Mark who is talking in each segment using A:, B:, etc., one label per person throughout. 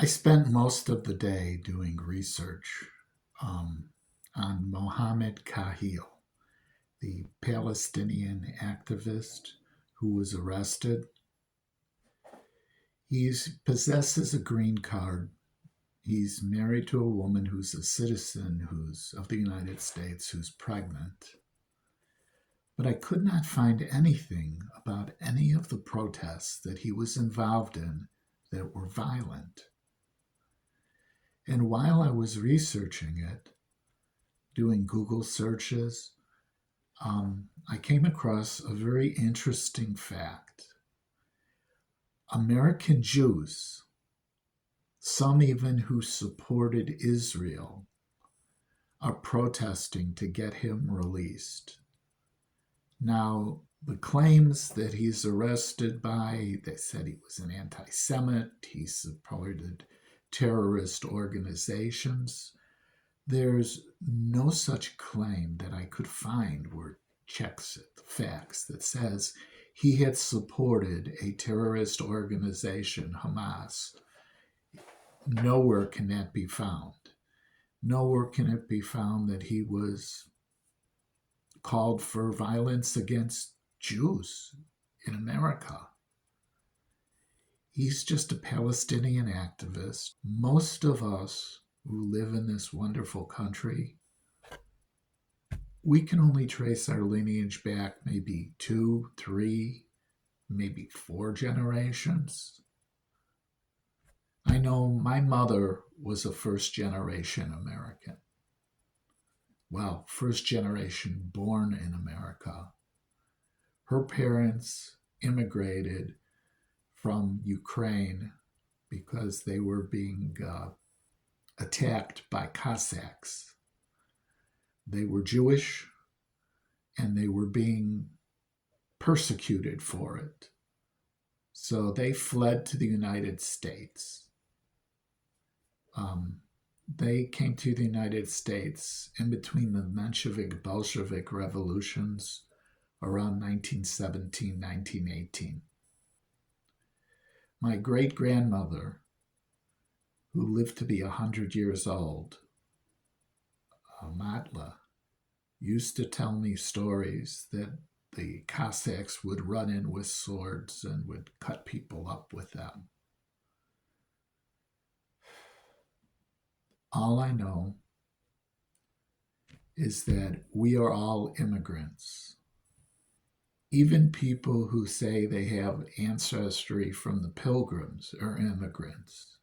A: I spent most of the day doing research um, on Mohammed Kahil, the Palestinian activist who was arrested. He possesses a green card. He's married to a woman who's a citizen who's of the United States who's pregnant. But I could not find anything about any of the protests that he was involved in that were violent. And while I was researching it, doing Google searches, I came across a very interesting fact. American Jews, some even who supported Israel, are protesting to get him released. Now, the claims that he's arrested by, they said he was an anti-Semite, he supported terrorist organizations. There's no such claim that I could find where checks it, the facts, that says he had supported a terrorist organization, Hamas. Nowhere can that be found. Nowhere can it be found that he was called for violence against Jews in America. He's just a Palestinian activist. Most of us who live in this wonderful country, we can only trace our lineage back maybe 2, 3, maybe 4 generations. I know my mother was a first generation American. Well, first generation born in America. Her parents immigrated from Ukraine because they were being attacked by Cossacks. They were Jewish and they were being persecuted for it. So they fled to the United States. They came to the United States in between the Menshevik Bolshevik revolutions around 1917, 1918. My great-grandmother, who lived to be 100 years old, Matla, used to tell me stories that the Cossacks would run in with swords and would cut people up with them. All I know is that we are all immigrants. Even people who say they have ancestry from the Pilgrims are immigrants.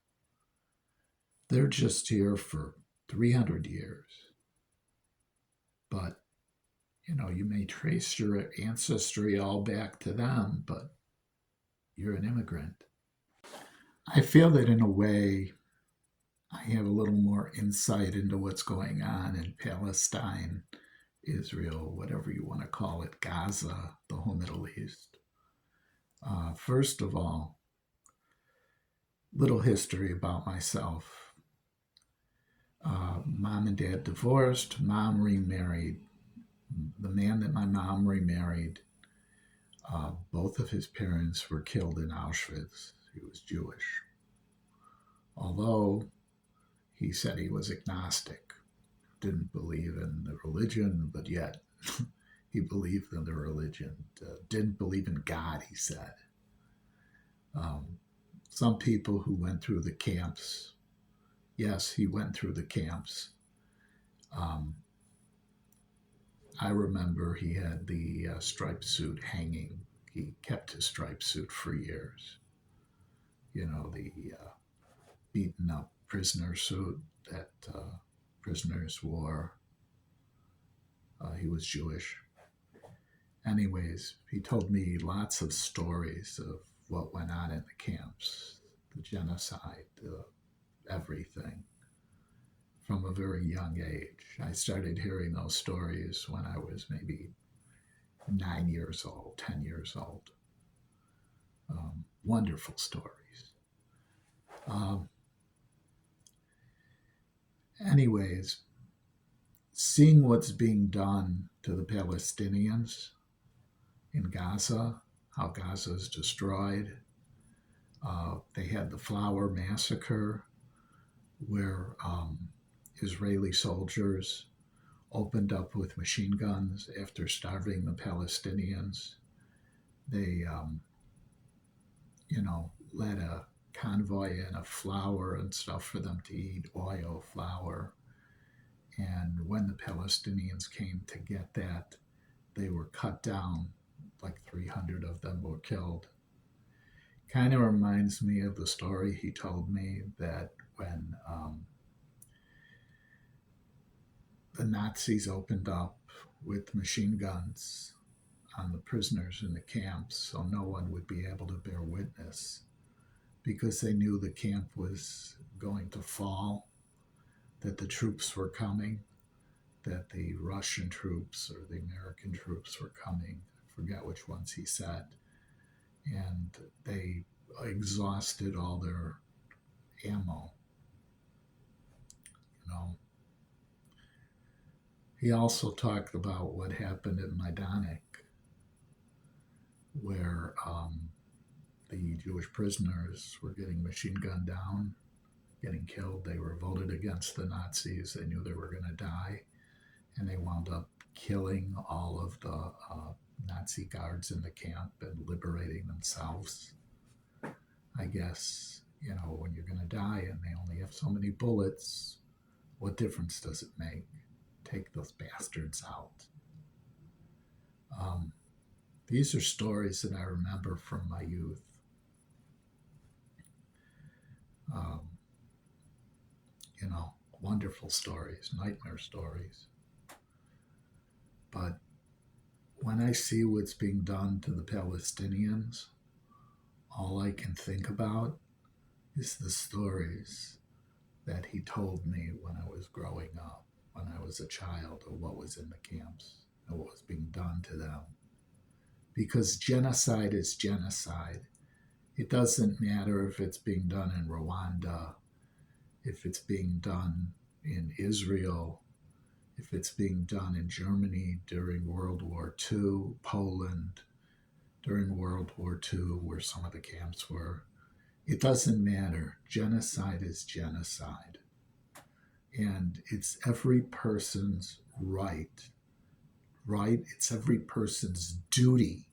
A: They're just here for 300 years. But, you may trace your ancestry all back to them, but you're an immigrant. I feel that in a way, I have a little more insight into what's going on in Palestine, Israel, whatever you want to call it, Gaza, the whole Middle East. First of all, little history about myself. Mom and dad divorced. Mom remarried. The man that my mom remarried, both of his parents were killed in Auschwitz. He was Jewish. Although he said he was agnostic, didn't believe in the religion, but yet he believed in the religion. Didn't believe in God, he said. Some people who went through the camps, yes, he went through the camps. I remember he had the striped suit hanging. He kept his striped suit for years. The beaten up prisoner suit that prisoners wore. He was Jewish. Anyways, he told me lots of stories of what went on in the camps, the genocide, everything, from a very young age. I started hearing those stories when I was maybe 9 years old, 10 years old. Wonderful stories. Anyways, seeing what's being done to the Palestinians in Gaza, how Gaza is destroyed. They had the Flower Massacre where Israeli soldiers opened up with machine guns after starving the Palestinians. They, led a convoy in of flour and stuff for them to eat, oil, flour. And when the Palestinians came to get that, they were cut down. Like 300 of them were killed. Kind of reminds me of the story he told me that when the Nazis opened up with machine guns on the prisoners in the camps so no one would be able to bear witness because they knew the camp was going to fall, that the troops were coming, that the Russian troops or the American troops were coming. I forget which ones he said. And they exhausted all their ammo. He also talked about what happened at Majdanek, where the Jewish prisoners were getting machine gunned down, getting killed. They were voted against the Nazis. They knew they were going to die, and they wound up killing all of the Nazi guards in the camp and liberating themselves. I guess, when you're going to die and they only have so many bullets, what difference does it make? Take those bastards out. These are stories that I remember from my youth. Wonderful stories, nightmare stories. But when I see what's being done to the Palestinians, all I can think about is the stories that he told me when I was growing up, when I was a child, of what was in the camps and what was being done to them. Because genocide is genocide. It doesn't matter if it's being done in Rwanda, if it's being done in Israel, if it's being done in Germany during World War II, Poland during World War II, where some of the camps were. It doesn't matter. Genocide is genocide. And it's every person's right? It's every person's duty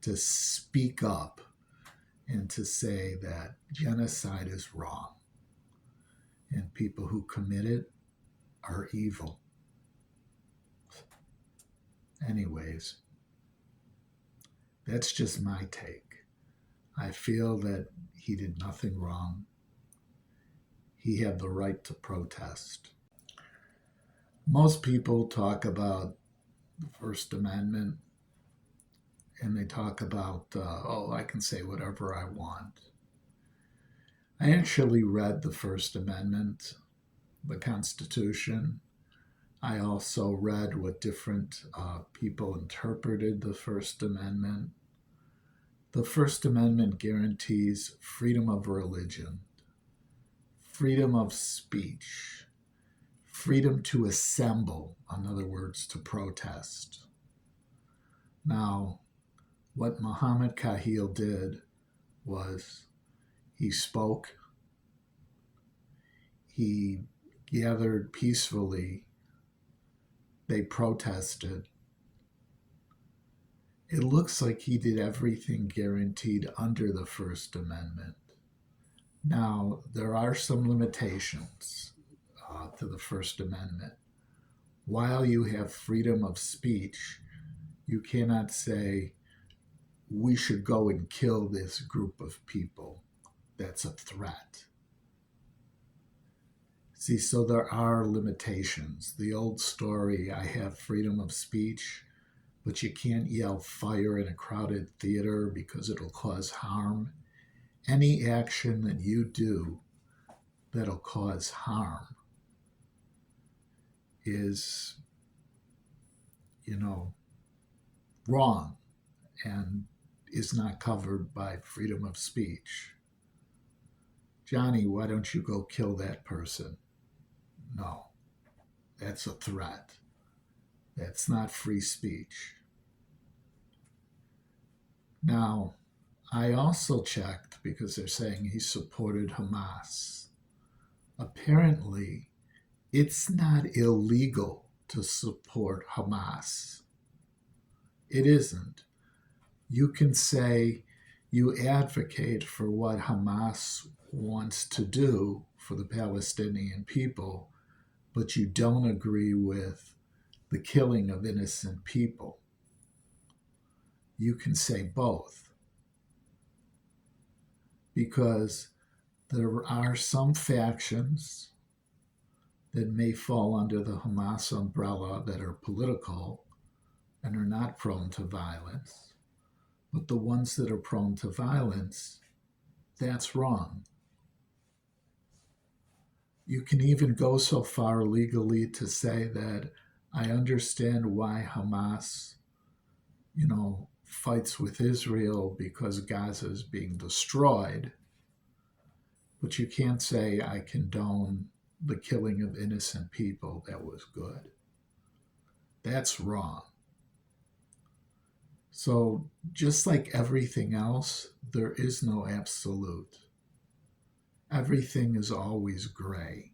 A: to speak up and to say that genocide is wrong. And people who commit it are evil. Anyways, that's just my take. I feel that he did nothing wrong. He had the right to protest. Most people talk about the First Amendment and they talk about, I can say whatever I want. I actually read the First Amendment, the Constitution. I also read what different people interpreted the First Amendment. The First Amendment guarantees freedom of religion, freedom of speech, freedom to assemble, in other words, to protest. Now, what Muhammad Kahil did was he spoke, he gathered peacefully, they protested. It looks like he did everything guaranteed under the First Amendment. Now, there are some limitations to the First Amendment. While you have freedom of speech, you cannot say, we should go and kill this group of people. That's a threat. See, so there are limitations. The old story, I have freedom of speech, but you can't yell fire in a crowded theater because it'll cause harm. Any action that you do that'll cause harm is, wrong and is not covered by freedom of speech. Johnny, why don't you go kill that person? No, that's a threat. That's not free speech. Now, I also checked because they're saying he supported Hamas. Apparently, it's not illegal to support Hamas. It isn't. You can say you advocate for what Hamas wants to do for the Palestinian people, but you don't agree with the killing of innocent people. You can say both. Because there are some factions that may fall under the Hamas umbrella that are political and are not prone to violence. But the ones that are prone to violence, that's wrong. You can even go so far legally to say that I understand why Hamas, fights with Israel because Gaza is being destroyed, but you can't say I condone the killing of innocent people. That was good. That's wrong. So, just like everything else, there is no absolute. Everything is always gray.